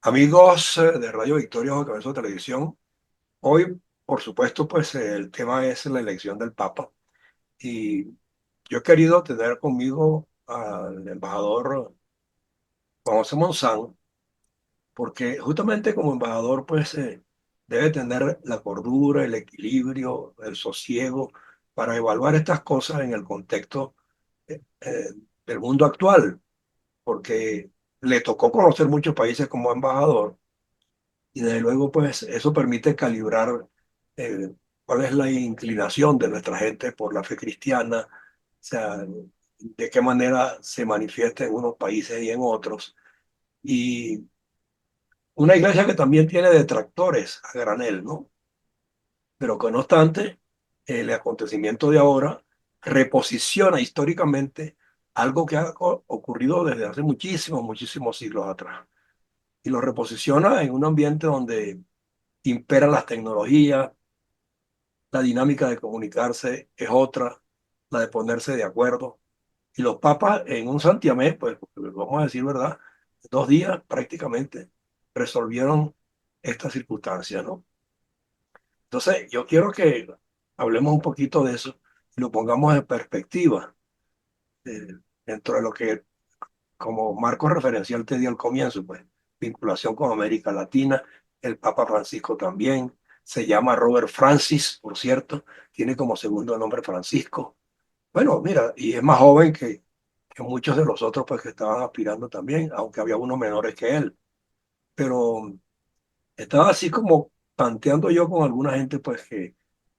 Amigos de Radio Victoria o Cabezón Televisión, hoy, por supuesto, pues el tema es la elección del Papa y yo he querido tener conmigo al embajador Juan José Monzán, porque justamente como embajador, pues debe tener la cordura, el equilibrio, el sosiego para evaluar estas cosas en el contexto del mundo actual, porque le tocó conocer muchos países como embajador. Y desde luego, pues eso permite calibrar eh, cuál es la inclinación de nuestra gente por la fe cristiana, o sea, de qué manera se manifiesta en unos países y en otros. Y una iglesia que también tiene detractores a granel, ¿no? Pero que no obstante, el acontecimiento de ahora reposiciona históricamente algo que ha ocurrido desde hace muchísimos, muchísimos siglos atrás. Y lo reposiciona en un ambiente donde imperan las tecnologías, la dinámica de comunicarse es otra, la de ponerse de acuerdo. Y los papas en un santiamén, pues vamos a decir verdad, 2 días prácticamente resolvieron esta circunstancia, ¿no? Entonces, yo quiero que hablemos un poquito de eso y lo pongamos en perspectiva eh, dentro de lo que como marco referencial te di al comienzo, pues vinculación con América Latina, el Papa Francisco también, se llama Robert Francis, por cierto, tiene como segundo nombre Francisco. Bueno, mira, y es más joven que muchos de los otros pues que estaban aspirando también, aunque había unos menores que él. Pero estaba así como tanteando yo con alguna gente pues que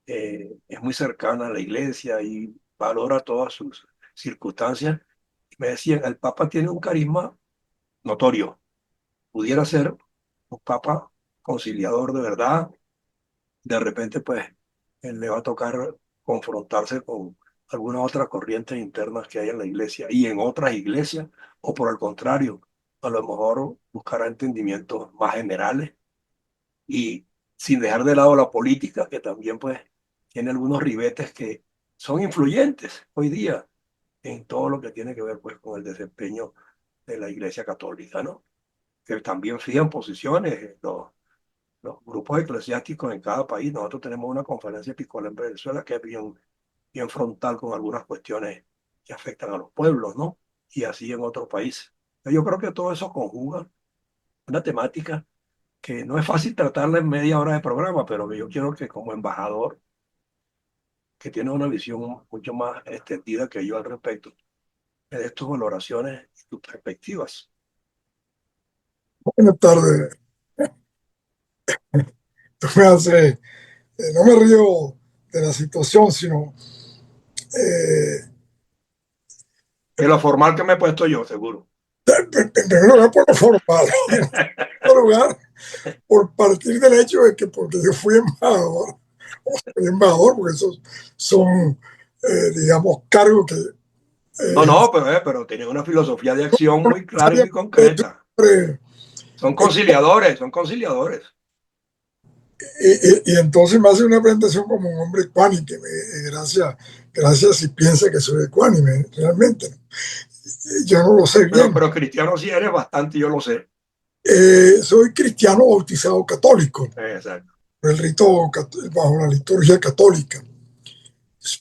es muy cercana a la iglesia y valora todas sus circunstancias. Me decían, el Papa tiene un carisma notorio, pudiera ser un papa conciliador de verdad. De repente, pues, él le va a tocar confrontarse con algunas otras corrientes internas que hay en la iglesia y en otras iglesias, o por el contrario, a lo mejor buscará entendimientos más generales y sin dejar de lado la política, que también, pues, tiene algunos ribetes que son influyentes hoy día en todo lo que tiene que ver, pues, con el desempeño de la iglesia católica, ¿no? Que también fijan posiciones los grupos eclesiásticos en cada país. Nosotros tenemos una conferencia episcopal en Venezuela que es bien frontal con algunas cuestiones que afectan a los pueblos, ¿no? Y así en otros países. Yo creo que todo eso conjuga una temática que no es fácil tratarla en media hora de programa, pero que yo quiero que como embajador, que tiene una visión mucho más extendida que yo al respecto, me des tus valoraciones y tus perspectivas. Buenas tardes. Tú me haces, no me río de la situación, sino eh, De lo formal que me he puesto yo, seguro. en primer lugar por lo formal, y en segundo lugar por partir del hecho de que porque yo fui embajador, o soy embajador, porque esos son, digamos, cargos que No, eh, no, pero tienen una filosofía de acción no muy clara y muy necesariamente concreta. siempre, Son conciliadores, son conciliadores. y entonces me hace una presentación como un hombre ecuánime, gracias, gracias si piensa que soy ecuánime, realmente. Yo no lo sé bien. Pero cristiano sí eres bastante, yo lo sé. Soy cristiano bautizado católico, Exacto. por el rito bajo la liturgia católica,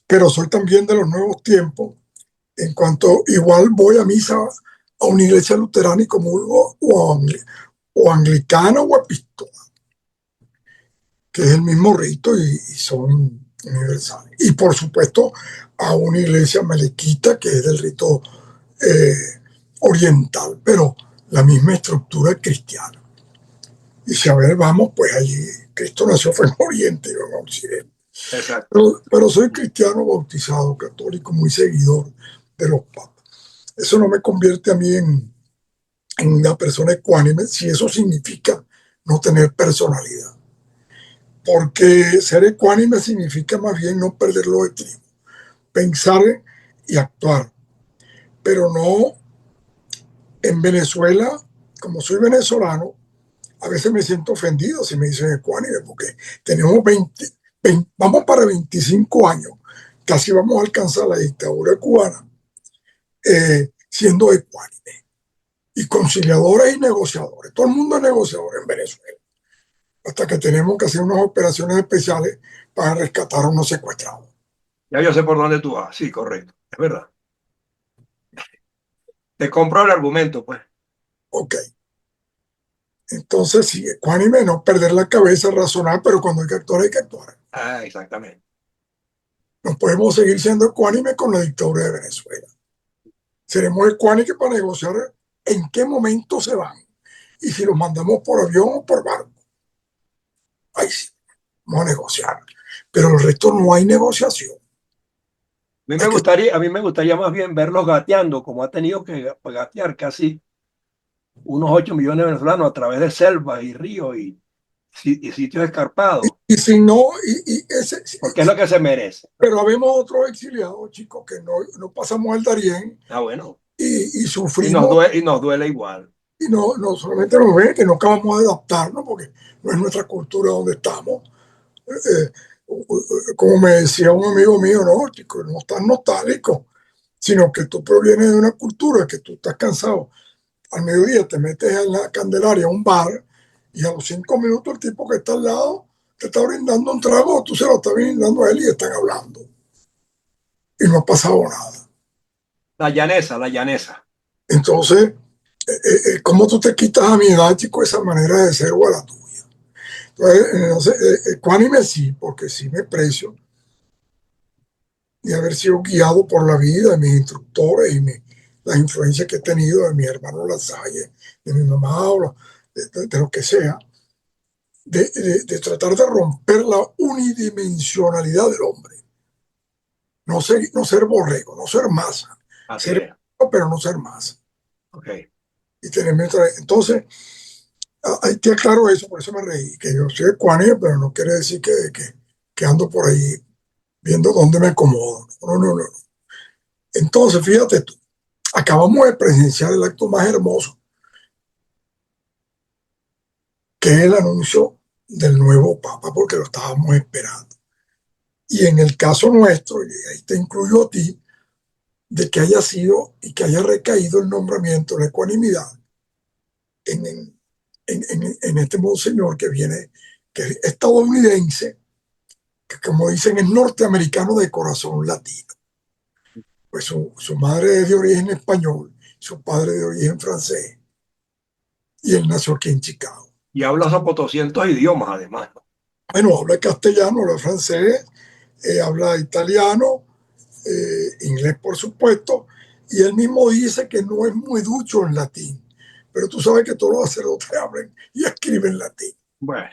pero soy también de los nuevos tiempos, en cuanto igual voy a misa a una iglesia luterana y comulgo o anglicana o episcopal, que es el mismo rito y son universales. Y por supuesto a una iglesia melequita, que es del rito eh, oriental, pero la misma estructura cristiana. Y si a ver, vamos, pues allí Cristo nació fue en Oriente, yo en Occidente. Exacto. Pero soy cristiano bautizado, católico, muy seguidor de los papas. Eso no me convierte a mí en una persona ecuánime, si eso significa no tener personalidad. Porque ser ecuánime significa más bien no perder lo estribo, pensar y actuar. Pero no en Venezuela, como soy venezolano, a veces me siento ofendido si me dicen ecuánime, porque tenemos 20 vamos para 25 años, casi vamos a alcanzar la dictadura cubana, siendo ecuánime. y conciliadores y negociadores. Todo el mundo es negociador en Venezuela, hasta que tenemos que hacer unas operaciones especiales para rescatar a unos secuestrados. Ya yo sé por dónde tú vas. Sí, correcto. Es verdad. Te compro el argumento, pues. Ok, entonces sí, ecuánime, no perder la cabeza, razonar, pero cuando hay que actuar, hay que actuar. Ah, exactamente. No podemos seguir siendo ecuánime con la dictadura de Venezuela. Seremos ecuánimes para negociar en qué momento se van y si los mandamos por avión o por barco. Ahí sí, vamos a negociar. Pero el resto no hay negociación. Hay que, A mí me gustaría más bien verlos gateando, como ha tenido que gatear casi unos 8 millones de venezolanos a través de selvas y ríos y sitios escarpados, y si no, porque es lo que se merece. pero habemos otros exiliados, chicos, que no pasamos el Darién Ah, bueno. y sufrimos Y nos duele igual. y no solamente nos ven, que no acabamos de adaptarnos porque no es nuestra cultura donde estamos. Eh, como me decía un amigo mío, no, chicos, no estás nostálgico, sino que tú provienes de una cultura que tú estás cansado. Al mediodía te metes en la Candelaria a un bar y a los 5 minutos el tipo que está al lado te está brindando un trago, tú se lo estás brindando a él y están hablando. Y no ha pasado nada. La llanesa. Entonces, ¿cómo tú te quitas a mi edad, chico, esa manera de ser o a la tuya? Entonces, ecuánime sí, porque sí me precio de haber sido guiado por la vida de mis instructores y las influencias que he tenido de mi hermano Lasalle, de mi mamá o de lo que sea, tratar de romper la unidimensionalidad del hombre. No ser borrego, no ser masa. Así Ser es. pero no ser masa. Ok. Y tenerme entonces, ahí te aclaro eso, por eso me reí, que yo soy ecuánime, pero no quiere decir que ando por ahí viendo dónde me acomodo. No, no, no. Entonces, fíjate tú, acabamos de presenciar el acto más hermoso, que es el anuncio del nuevo Papa, porque lo estábamos esperando. Y en el caso nuestro, y ahí te incluyo a ti, de que haya sido y que haya recaído el nombramiento, la ecuanimidad, en, en este monseñor que viene, que es estadounidense, que como dicen es norteamericano de corazón latino. Pues su madre es de origen español, su padre de origen francés, y él nació aquí en Chicago. Y hablas a potoscientos idiomas, además, ¿no? Bueno, habla castellano, habla francés, habla italiano, inglés por supuesto, y él mismo dice que no es muy ducho en latín, pero tú sabes que todos los sacerdotes hablan y escriben latín. Bueno,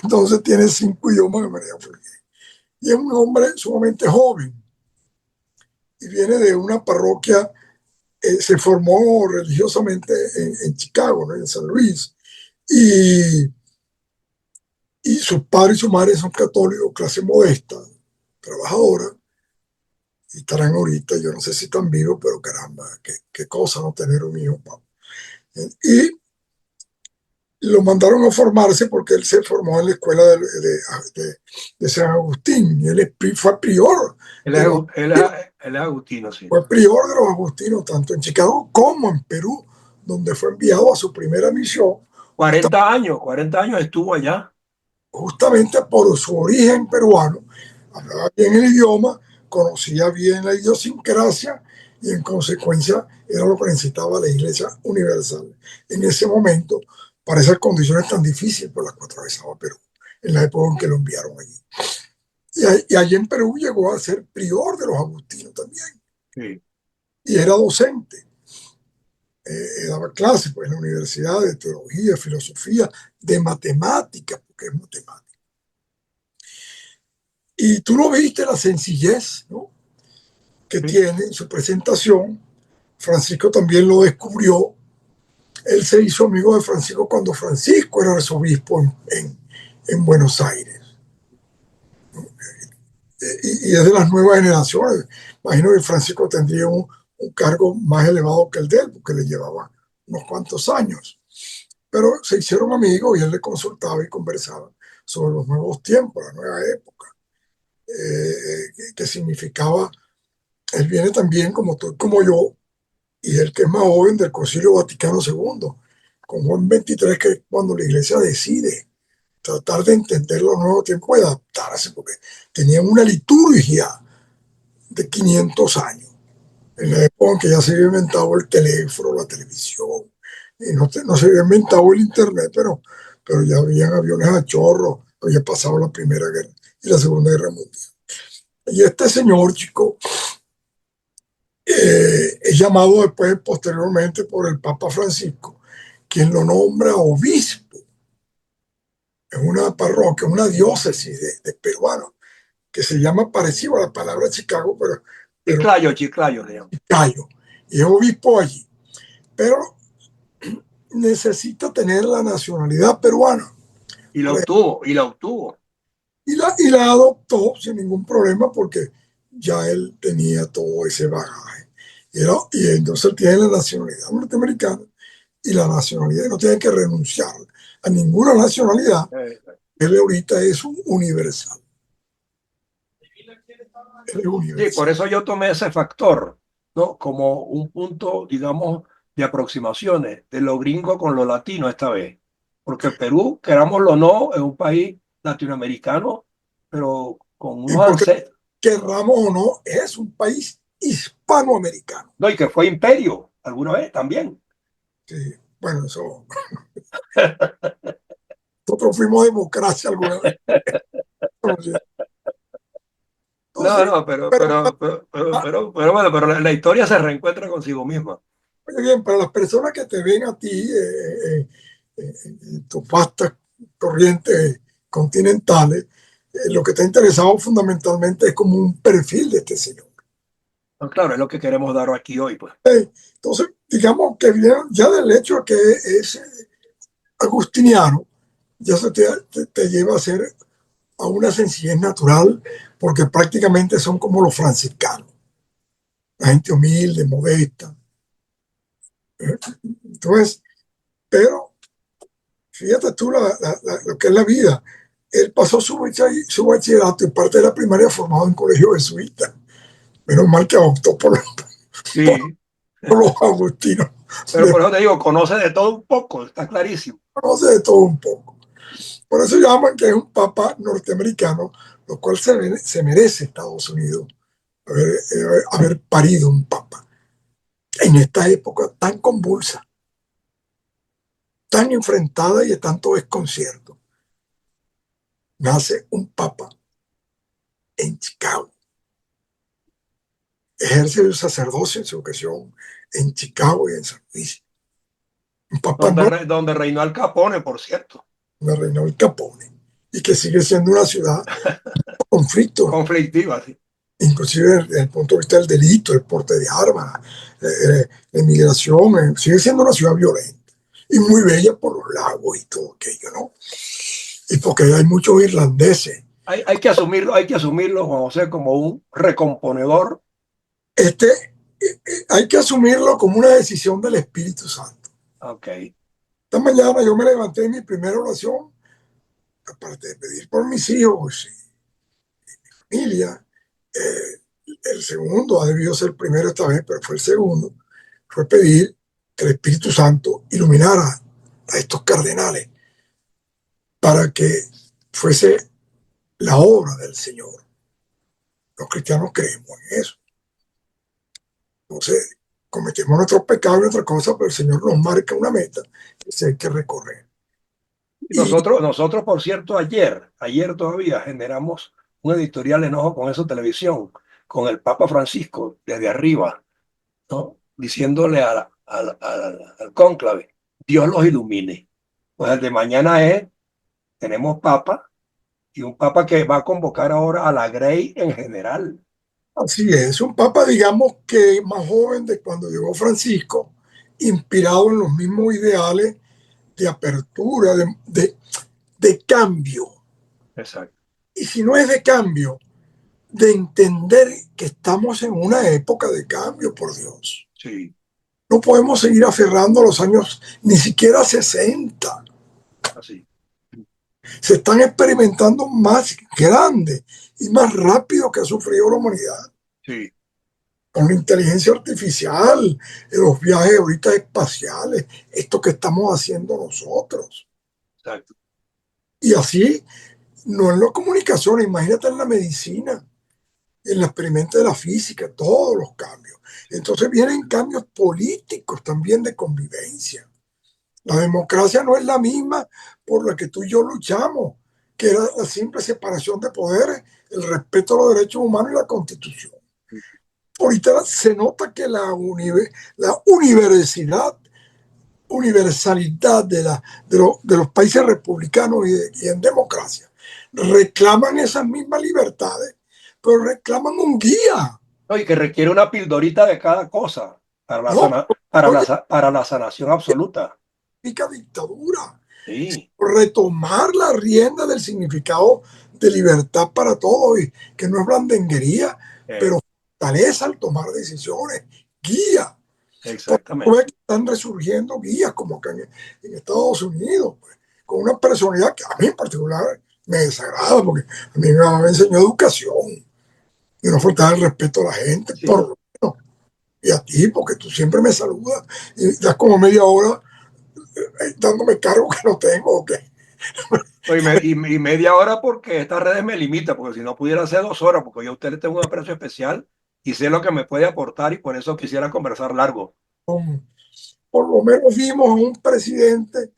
Entonces tiene 5 idiomas de manera fluida. Y es un hombre sumamente joven y viene de una parroquia, se formó religiosamente en Chicago, ¿no? En San Luis, y, y sus padres y su madre son católicos, clase modesta, trabajadora, y estarán ahorita, yo no sé si están vivos, pero caramba, qué cosa no tener un hijo, papá. Y lo mandaron a formarse porque él se formó en la escuela de San Agustín, y él fue prior él de es, los él es agustino, sí. fue prior de los agustinos, tanto en Chicago como en Perú, donde fue enviado a su primera misión, 40 años estuvo allá. justamente por su origen peruano. Hablaba bien el idioma, conocía bien la idiosincrasia y en consecuencia era lo que necesitaba la Iglesia Universal en ese momento para esas condiciones tan difíciles por las que atravesaba Perú, en la época en que lo enviaron allí. Y allí en Perú llegó a ser prior de los agustinos también Sí. y era docente. Daba clases pues, en la universidad de teología, filosofía, de matemáticas, porque es matemática. Y tú lo viste, la sencillez, ¿no? Que Sí. tiene en su presentación. Francisco también lo descubrió. Él se hizo amigo de Francisco cuando Francisco era arzobispo en Buenos Aires. Y es de las nuevas generaciones. Imagino que Francisco tendría un cargo más elevado que el de él, porque le llevaba unos cuantos años. Pero se hicieron amigos y él le consultaba y conversaba sobre los nuevos tiempos, la nueva época, que significaba, él viene también como tú, como yo, y el que es más joven del Concilio Vaticano II, con Juan XXIII, que es cuando la iglesia decide tratar de entender los nuevos tiempos y adaptarse, porque tenían una liturgia de 500 años, en la época en que ya se había inventado el teléfono, la televisión, y no se había inventado el internet, pero ya habían aviones a chorro, había pasado la Primera Guerra y la Segunda Guerra Mundial. Y este señor, chico, es llamado después, posteriormente, por el Papa Francisco, quien lo nombra obispo en una parroquia, una diócesis de peruanos, que se llama parecido a la palabra Chicago, pero Chiclayo, Chiclayo le llaman. Cayo, y es obispo allí. Pero necesita tener la nacionalidad peruana. Y la obtuvo, y la obtuvo. Y la adoptó sin ningún problema porque ya él tenía todo ese bagaje. Y entonces tiene la nacionalidad norteamericana y la nacionalidad, no tiene que renunciar a ninguna nacionalidad. Eh, Él ahorita es un universal. Él es Sí, universal. por eso yo tomé ese factor, ¿no? Como un punto, digamos, de aproximaciones de lo gringo con lo latino esta vez. Porque Perú, querámoslo o no, es un país latinoamericano, pero con Y unos porque ancestros, querramos o no, es un país hispanoamericano. no, y que fue imperio alguna vez también. Sí, bueno, eso, nosotros fuimos democracia alguna vez. No, Entonces, no, pero, bueno, pero la historia se reencuentra consigo misma. oye, bien, para las personas que te ven a ti, en tus vastas corrientes continentales, lo que te ha interesado fundamentalmente es como un perfil de este señor. No, claro, es lo que queremos dar aquí hoy, pues. Entonces, digamos que ya del hecho de que es agustiniano, ya te lleva a ser a una sencillez natural, porque prácticamente son como los franciscanos, la gente humilde, modesta. ¿Eh? Entonces, pero fíjate tú lo que es la vida. Él pasó su bachillerato y parte de la primaria formado en colegio jesuita. Menos mal que optó por, Sí, por los agustinos. pero Le por eso te digo, conoce de todo un poco, está clarísimo. conoce de todo un poco. Por eso llaman que es un papa norteamericano, lo cual se merece Estados Unidos haber parido un papa en esta época tan convulsa, tan enfrentada y de tanto desconcierto. Nace un papa en Chicago, ejerce el sacerdocio en su ocasión en Chicago y en San Luis. Un papa no Donde reinó Al Capone, por cierto. donde reinó el Capone y que sigue siendo una ciudad de conflicto, Conflictiva, sí. inclusive desde el punto de vista del delito, el porte de armas, la inmigración, sigue siendo una ciudad violenta y muy bella por los lagos y todo aquello, ¿no? Y porque hay muchos irlandeses. Hay que asumirlo, Juan José, como un recomponedor. Hay que asumirlo como una decisión del Espíritu Santo. Ok. Esta mañana yo me levanté en mi primera oración, aparte de pedir por mis hijos y familia, eh, el segundo, ha debido ser el primero esta vez, pero fue el segundo, fue pedir que el Espíritu Santo iluminara a estos cardenales para que fuese la obra del Señor. Los cristianos creemos en eso. Entonces, cometemos nuestros pecados y nuestras cosas, pero el Señor nos marca una meta que se hay que recorrer. Y Nosotros, por cierto, ayer todavía generamos un editorial enojo con eso televisión, con el Papa Francisco desde arriba, ¿no? Diciéndole al cónclave, Dios los ilumine. Pues el de mañana tenemos Papa y un Papa que va a convocar ahora a la Grey en general. así es, un papa, digamos que más joven de cuando llegó Francisco, inspirado en los mismos ideales de apertura, de cambio. Exacto. Y si no es de cambio, de entender que estamos en una época de cambio, por Dios. Sí, No podemos seguir aferrando a los años ni siquiera 60. así. Se están experimentando más grandes y más rápido que ha sufrido la humanidad. Sí. con la inteligencia artificial, los viajes ahorita espaciales, esto que estamos haciendo nosotros. Exacto. Y así, no en la comunicación, imagínate en la medicina, en la experimento de la física, todos los cambios. Entonces vienen cambios políticos también de convivencia. La democracia no es la misma por la que tú y yo luchamos, que era la simple separación de poderes, el respeto a los derechos humanos y la constitución. Ahorita se nota que la universalidad de los países republicanos y en democracia reclaman esas mismas libertades, pero reclaman un guía. No, y que requiere una pildorita de cada cosa para No, oye, para la sanación absoluta. significa dictadura. Sí. Retomar la rienda del significado de libertad para todos, y que no es blandenguería, Eh, pero fortaleza al tomar decisiones, guía. Porque exactamente. están resurgiendo guías como acá en Estados Unidos, pues, con una personalidad que a mí en particular me desagrada, porque a mí mi mamá me enseñó educación y no faltar el respeto a la gente, por Sí. lo menos, y a ti, porque tú siempre me saludas y das como media hora dándome cargo que no tengo, ¿ok? Y media hora porque estas redes me limitan, porque si no pudiera ser 2 horas, porque yo a usted le tengo un aprecio especial y sé lo que me puede aportar y por eso quisiera conversar largo. Por lo menos vimos a un presidente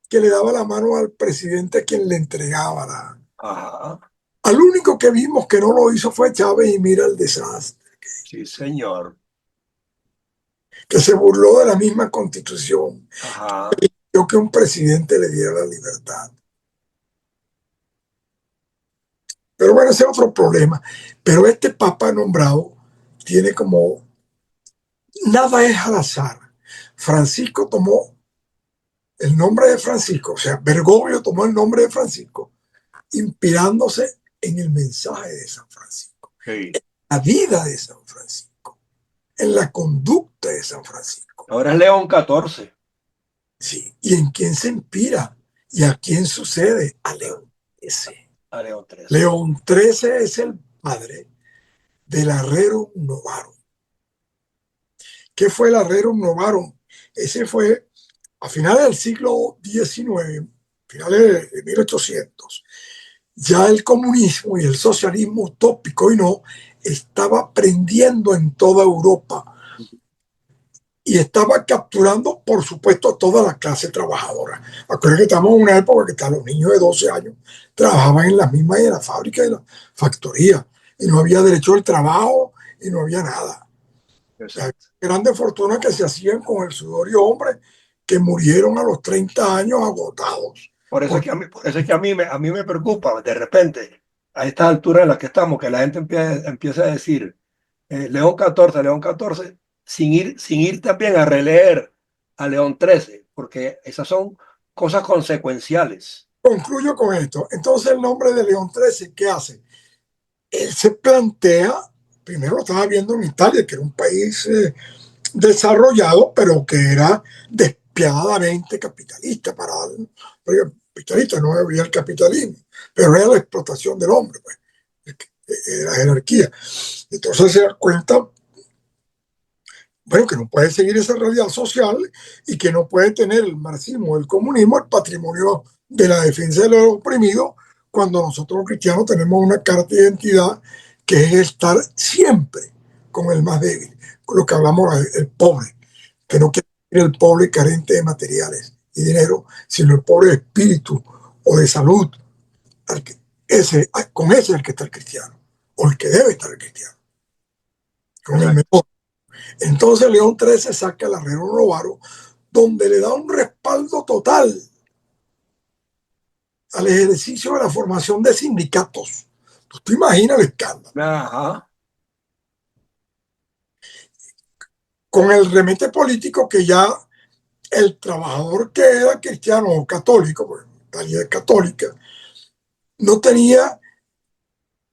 que le daba la mano al presidente a quien le entregaba la... Ajá, Al único que vimos que no lo hizo fue Chávez y mira el desastre, sí, señor. que se burló de la misma constitución, Ajá. yo que un presidente le diera la libertad. Pero bueno, ese es otro problema. Pero este papa nombrado tiene como, nada es al azar. Francisco tomó el nombre de Francisco, o sea, Bergoglio tomó el nombre de Francisco, inspirándose en el mensaje de San Francisco, Sí. la vida de San Francisco, en la conducta de San Francisco. Ahora es León 14, Sí, y en quién se inspira y a quién sucede, a León XIII. a León 13. León XIII es el padre del Rerum Novarum. ¿Qué fue el Rerum Novarum? Ese fue a finales del siglo XIX, finales de 1800. Ya el comunismo y el socialismo utópico y no estaba prendiendo en toda Europa y estaba capturando, por supuesto, a toda la clase trabajadora. Acuérdense que estamos en una época que hasta los niños de 12 años trabajaban en las mismas de la fábrica y de la factoría, y no había derecho al trabajo y no había nada. Había Exacto. grandes fortunas que se hacían con el sudor y hombres que murieron a los 30 años agotados. Por eso es Por, que por eso es que a mí me preocupa de repente, a estas alturas en las que estamos, que la gente empieza a decir León 14, León 14, sin ir también a releer a León 13, porque esas son cosas consecuenciales. concluyo con esto. Entonces el nombre de León XIII, ¿qué hace? Él se plantea, primero lo estaba viendo en Italia, que era un país desarrollado, pero que era despiadadamente capitalista, capitalista, no había el capitalismo, pero era la explotación del hombre, pues, la jerarquía. Entonces se da cuenta, bueno, que no puede seguir esa realidad social y que no puede tener el marxismo, el comunismo, el patrimonio de la defensa de los oprimidos, cuando nosotros los cristianos tenemos una carta de identidad que es estar siempre con el más débil, con lo que hablamos, el pobre, que no quiere ser el pobre carente de materiales y dinero, sino el pobre de espíritu o de salud. Con ese es el que está el cristiano, o el que debe estar el cristiano, con el Exacto. mejor. Entonces León XIII saca el Arrero Novaro, donde le da un respaldo total al ejercicio de la formación de sindicatos. ¿Tú te imaginas el escándalo? Ajá. Con el remete político que ya el trabajador que era cristiano o católico, porque Italia es católica, no tenía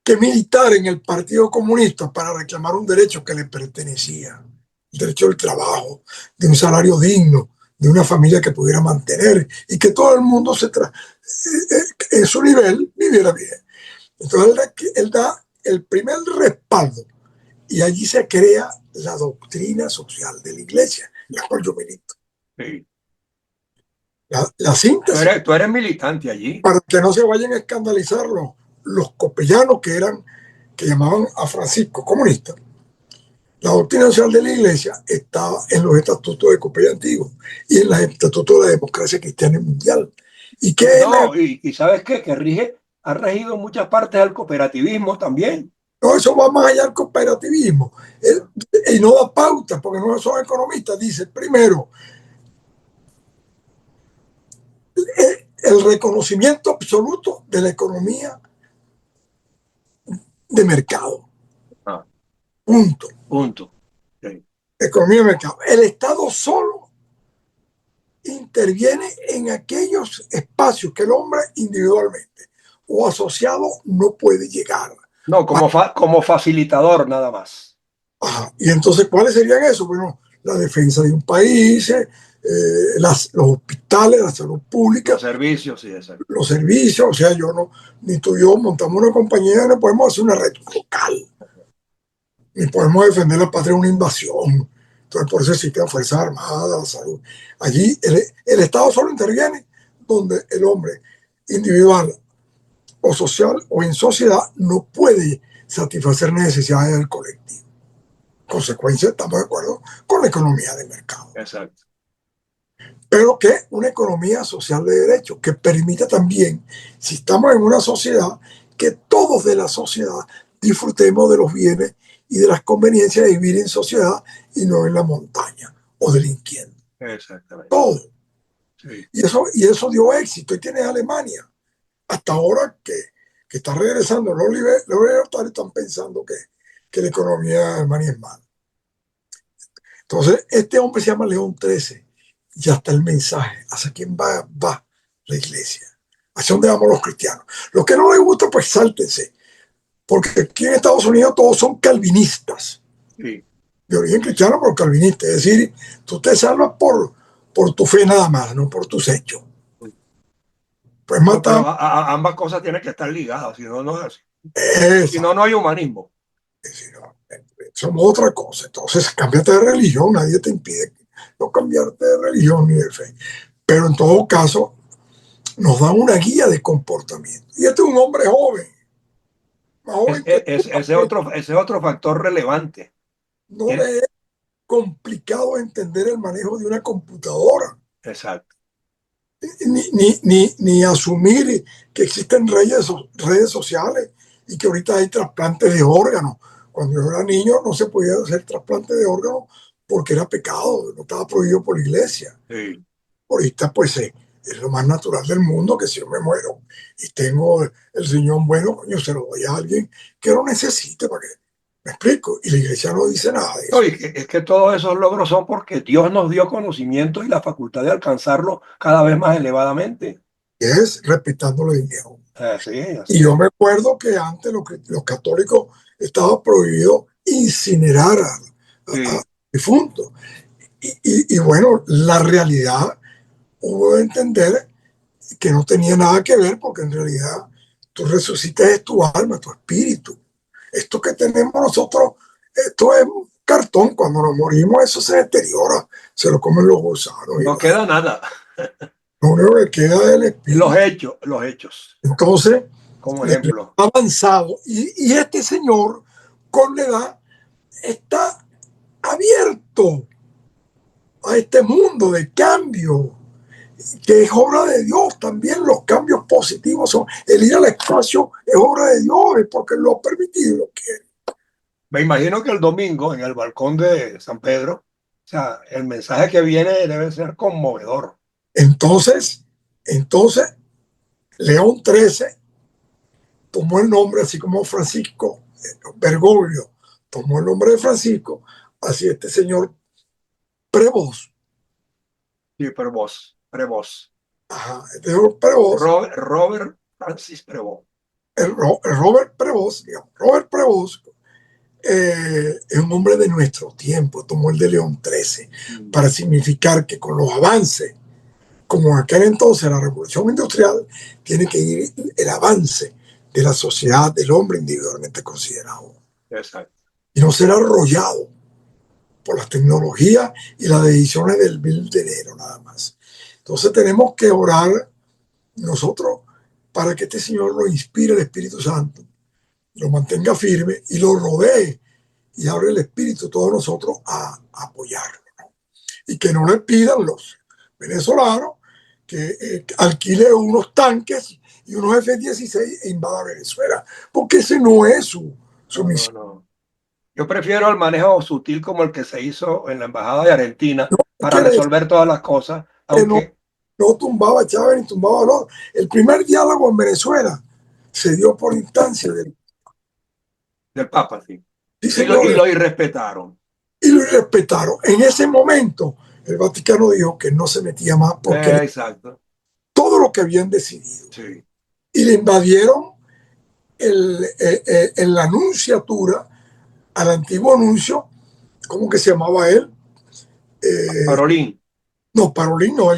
que militar en el Partido Comunista para reclamar un derecho que le pertenecía, el derecho del trabajo, de un salario digno, de una familia que pudiera mantener y que todo el mundo en su nivel viviera bien. Entonces él da el primer respaldo y allí se crea la doctrina social de la iglesia, la cual yo milito. Sí. La síntesis, Tú eres militante allí. para que no se vayan a escandalizar los copellanos que llamaban a Francisco comunista. La doctrina social de la iglesia está en los estatutos de Copella Antiguo y en los estatutos de la democracia cristiana mundial. ¿Y qué es la? No, y ¿sabes qué? Ha regido muchas partes del cooperativismo también. No, eso va más allá del cooperativismo. Y no da pauta, porque no son economistas. Dice, primero, el reconocimiento absoluto de la economía de mercado. Ah, Punto. punto. Sí. Economía de mercado. El Estado solo interviene en aquellos espacios que el hombre individualmente o asociado no puede llegar. No, como facilitador nada más. Ajá. Y entonces, ¿cuáles serían esos? Bueno, la defensa de un país, los hospitales, la salud pública, Los servicios, sí, exacto. los servicios. O sea, yo no, ni tú y yo montamos una compañía, no podemos hacer una red local, ni podemos defender la patria de una invasión. Entonces, por eso existen Fuerzas Armadas, la salud. Allí el Estado solo interviene donde el hombre individual o social o en sociedad no puede satisfacer necesidades del colectivo. Consecuencia, estamos de acuerdo con la economía de mercado. Exacto. Pero que una economía social de derecho que permita también, si estamos en una sociedad, que todos de la sociedad disfrutemos de los bienes y de las conveniencias de vivir en sociedad y no en la montaña o delinquiendo. Exactamente. Todo. Sí. Y eso dio éxito. Y tienes Alemania. Hasta ahora que está regresando los libertarios están pensando que la economía de Alemania es mala. Entonces, este hombre se llama León XIII. Ya está el mensaje. ¿Hacia quién va la iglesia? ¿Hacia dónde vamos los cristianos? Los que no les gusta, pues sáltense. Porque aquí en Estados Unidos todos son calvinistas. Sí. De origen cristiano, pero calvinista. Es decir, tú te salvas por tu fe nada más, no por tus hechos. Pues No, mata. pero ambas cosas tienen que estar ligadas, si no, no es así. Si Esa. no, no hay humanismo. Es decir, no, somos otra cosa. Entonces, cámbiate de religión. Nadie te impide no cambiarte de religión ni de fe. Pero en todo caso, nos dan una guía de comportamiento. Y este es un hombre joven, más joven que tú, Ese es otro factor relevante. no le es complicado entender el manejo de una computadora, Exacto. ni asumir que existen redes sociales y que ahorita hay trasplantes de órganos. Cuando yo era niño no se podía hacer trasplante de órganos porque era pecado, no estaba prohibido por la iglesia. Sí. Ahorita pues es lo más natural del mundo que si yo me muero y tengo el riñón bueno, coño, se lo doy a alguien que lo necesite para que me explico. Y la iglesia no dice nada de eso. Oye, es que todos esos logros son porque Dios nos dio conocimiento y la facultad de alcanzarlo cada vez más elevadamente. Y es respetando la dignidad. Así, Y así yo es. me acuerdo que antes los católicos estaba prohibido incinerar a Sí, difuntos. Y bueno, la realidad hubo de entender que no tenía nada que ver porque en realidad tú resucitas tu alma, tu espíritu. Esto que tenemos nosotros, esto es un cartón. Cuando nos morimos, eso se deteriora, se lo comen los gusanos. no queda nada. Lo único que queda es el espíritu. Los hechos, Entonces, como le ejemplo. ha avanzado. Y este señor, con la edad, está abierto a este mundo de cambio, que es obra de Dios. También los cambios positivos son, el ir al espacio es obra de Dios, es porque lo ha permitido y lo quiere. Me imagino que el domingo en el balcón de San Pedro, o sea, el mensaje que viene debe ser conmovedor. Entonces, León XIII tomó el nombre, así como Francisco Bergoglio tomó el nombre de Francisco, así este señor Prevost. Sí, Prevost. Ajá, este señor Prevost, Robert Francis Prevost. el Robert Prevost, digamos, Robert Prevost, es un hombre de nuestro tiempo, tomó el de León XIII para significar que con los avances, como en aquel entonces la revolución industrial, tiene que ir el avance de la sociedad, del hombre individualmente considerado. Exacto. y no ser arrollado por las tecnologías y las decisiones del dinero nada más. Entonces tenemos que orar nosotros para que este Señor lo inspire el Espíritu Santo, lo mantenga firme y lo rodee y abre el Espíritu todos nosotros a apoyarlo, ¿no? Y que no le pidan los venezolanos que alquile unos tanques y unos F-16 e invada Venezuela, porque ese no es su No, no, misión. no. Yo prefiero el manejo sutil como el que se hizo en la Embajada de Argentina para Que, resolver todas las cosas, que no, aunque no tumbaba a Chávez ni tumbaba a los. El primer diálogo en Venezuela se dio por instancia del del Papa, sí. sí, Y señores, lo irrespetaron. y lo respetaron. En ese momento, el Vaticano dijo que no se metía más porque Exacto, todo lo que habían decidido. sí. Y le invadieron en la anunciatura al antiguo anuncio, ¿cómo que se llamaba él? Eh, Parolín. no, Parolín no,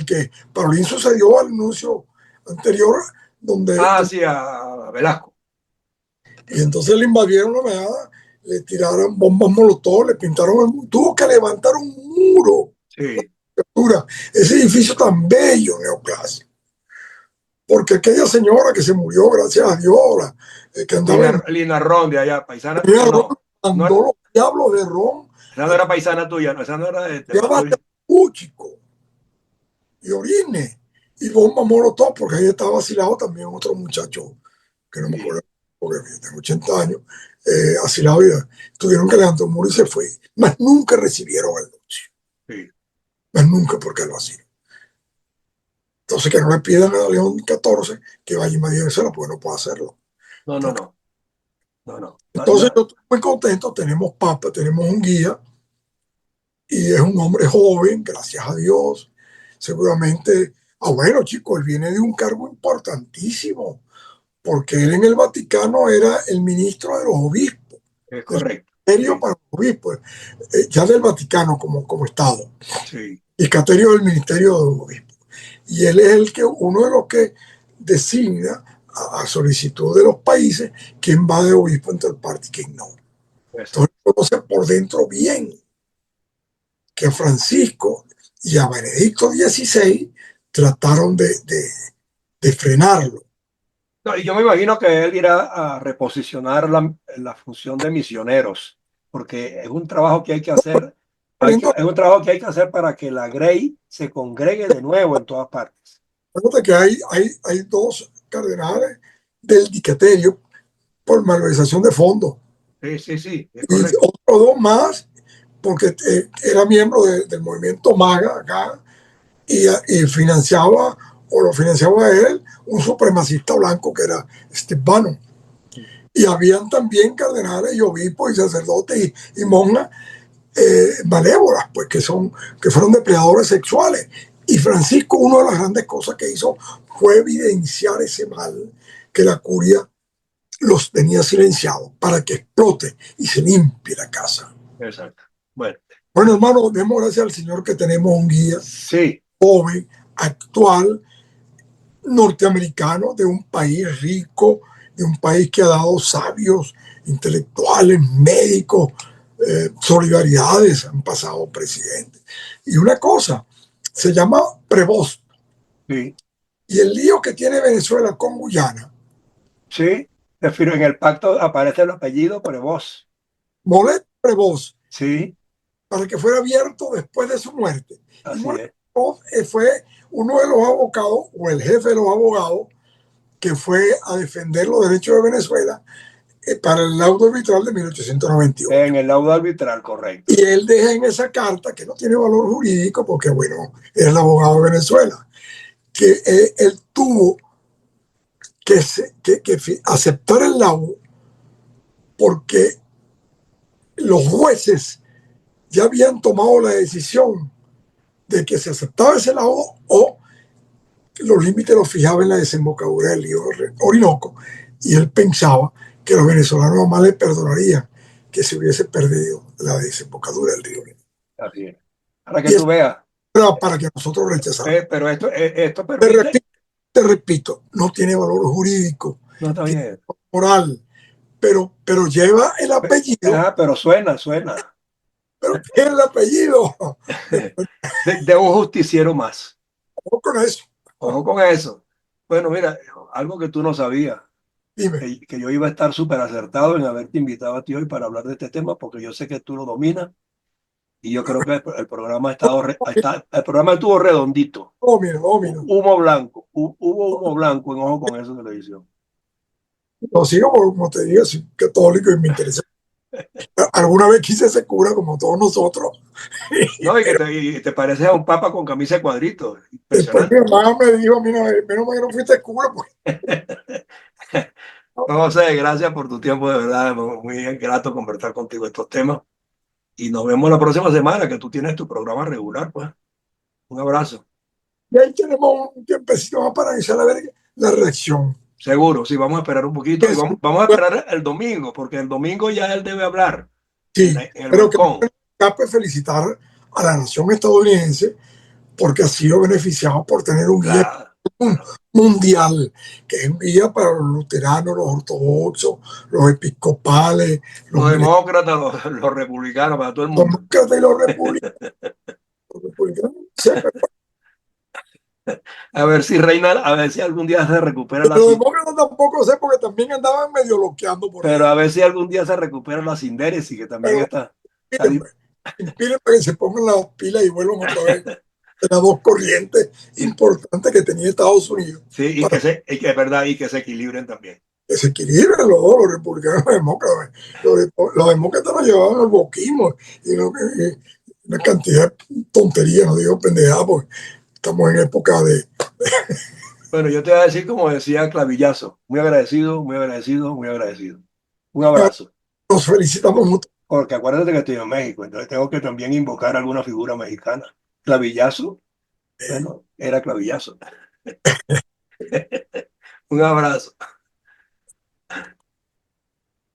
Parolín sucedió al anuncio anterior, Ah, donde sí, a Velasco. y entonces le invadieron la meada, le tiraron bombas molotov, le pintaron, tuvo que levantar un muro. Sí. Ese edificio tan bello, neoclásico. Porque aquella señora que se murió, gracias a Dios, que andaba en Lina Ron de allá, paisana. Mira, Ron, No, no, mandó los diablos de Ron, esa no era paisana tuya, no, esa no era de la llevaba tuya. Úchico y Orine y bomba molotov, porque ahí estaba vacilado también otro muchacho, que no me Sí, acuerdo, porque tengo 80 años, asilado y tuvieron que levantar un muro y se fue. Más nunca recibieron el anuncio, sí. más nunca porque lo hacía. Entonces que no le pidan a León XIV que vaya a invadir Venezuela, porque no puede hacerlo. No, no, Porque, no, no, no. entonces yo estoy muy contento, tenemos papa, tenemos un guía, y es un hombre joven, gracias a Dios. Seguramente, bueno, chicos, él viene de un cargo importantísimo, porque él en el Vaticano era el ministro de los obispos, Es del correcto. ministerio Sí, para los obispos, ya del Vaticano como Estado, sí, y Caterio del ministerio de los obispos. Y él es uno de los que designa a solicitud de los países quién va de obispo entre el parte y quién no. Entonces, exacto. conoce por dentro bien que a Francisco y a Benedicto XVI trataron de frenarlo. No, y yo me imagino que él irá a reposicionar la función de misioneros, porque es un trabajo que hay que hacer, es un trabajo que hay que hacer para que la Grey se congregue de nuevo en todas partes. Acuérdate que hay dos cardenales del dicaterio por malversación de fondos Sí, sí, sí, es y correcto. otros dos más porque era miembro del movimiento MAGA acá y financiaba o lo financiaba a él un supremacista blanco que era Steve Bannon. Y habían también cardenales y obispos y sacerdotes y monjas malévolas, pues que fueron depredadores sexuales. Y Francisco, una de las grandes cosas que hizo fue evidenciar ese mal que la curia los tenía silenciados para que explote y se limpie la casa. Exacto. Bueno, Bueno, hermano, demos gracias al Señor que tenemos un guía sí, joven, actual, norteamericano, de un país rico, de un país que ha dado sabios, intelectuales, médicos, solidaridades, han pasado presidentes. Y una cosa, se llama Prevost. sí, Y el lío que tiene Venezuela con Guyana, sí. Refiero, en el pacto aparece el apellido Prevost. Molet Prevost, Sí, para que fuera abierto después de su muerte. Y así Molet es. Prevost fue uno de los abogados, o el jefe de los abogados, que fue a defender los derechos de Venezuela para el laudo arbitral de 1898. En el laudo arbitral, correcto. Y él deja en esa carta, que no tiene valor jurídico, porque, bueno, es el abogado de Venezuela, que él tuvo que aceptar el laudo porque los jueces ya habían tomado la decisión de que se aceptaba ese laudo o los límites los fijaba en la desembocadura del río Orinoco. Y él pensaba que los venezolanos nomás le perdonarían que se hubiese perdido la desembocadura del río Orinoco. Así es. Para que Y tú eso veas. era para que nosotros rechazáramos. Pero esto Te permite. repito, te repito, no tiene valor jurídico, No, está tiene bien. valor moral, pero lleva el apellido, Pero suena, suena. pero tiene el apellido. Después, De un justiciero más. ojo con eso. Ojo con eso. Bueno, mira, algo que tú no sabías, Dime, que yo iba a estar súper acertado en haberte invitado a ti hoy para hablar de este tema, porque yo sé que tú lo dominas y yo creo que el programa ha estado, el programa estuvo redondito. domino, domino. Humo blanco, hubo humo blanco en Ojo con Eso televisión. Lo sigo porque, como te digo, soy católico y me interesa. Alguna vez quise ser cura como todos nosotros. No, y te pareces a un papa con camisa de cuadritos. Después mi Impresionante. hermana me dijo, mira, menos mal que no fuiste cura, porque No, José, gracias por tu tiempo, de verdad. Muy grato conversar contigo estos temas. Y nos vemos la próxima semana, que tú tienes tu programa regular, pues. Un abrazo. y ahí tenemos un tiempecito más para iniciar a ver la reacción. Seguro, sí, vamos a esperar un poquito y Es, vamos a esperar el domingo, porque el domingo ya él debe hablar sí, en el pero que no balcón. escape felicitar a la nación estadounidense porque ha sido beneficiado por tener un guía Claro, claro. mundial, que es un guía para los luteranos, los ortodoxos, los episcopales, los Los demócratas, los republicanos, para todo el mundo. demócratas y los republicanos. Los republicanos siempre, A ver si algún día se recupera pero los demócratas tampoco sé porque también andaban medio loqueando por pero ahí. a ver si algún día se recupera la Sindéresis, que también Pero está miren, pues, inspiren para que se pongan las pilas y vuelvan otra vez de las dos corrientes importantes que tenía Estados Unidos sí, para y que es verdad, y que se equilibren también. que se equilibren los dos, los republicanos y los demócratas. Los demócratas nos llevaban al boquismo y, una cantidad de tonterías, no digo pendejada, porque estamos en época de... Bueno, yo te voy a decir como decía Clavillazo, muy agradecido, muy agradecido, muy agradecido. Un abrazo. Nos felicitamos mucho. Porque acuérdate que estoy en México, entonces tengo que también invocar alguna figura mexicana. Clavillazo, bueno, era Clavillazo. Un abrazo.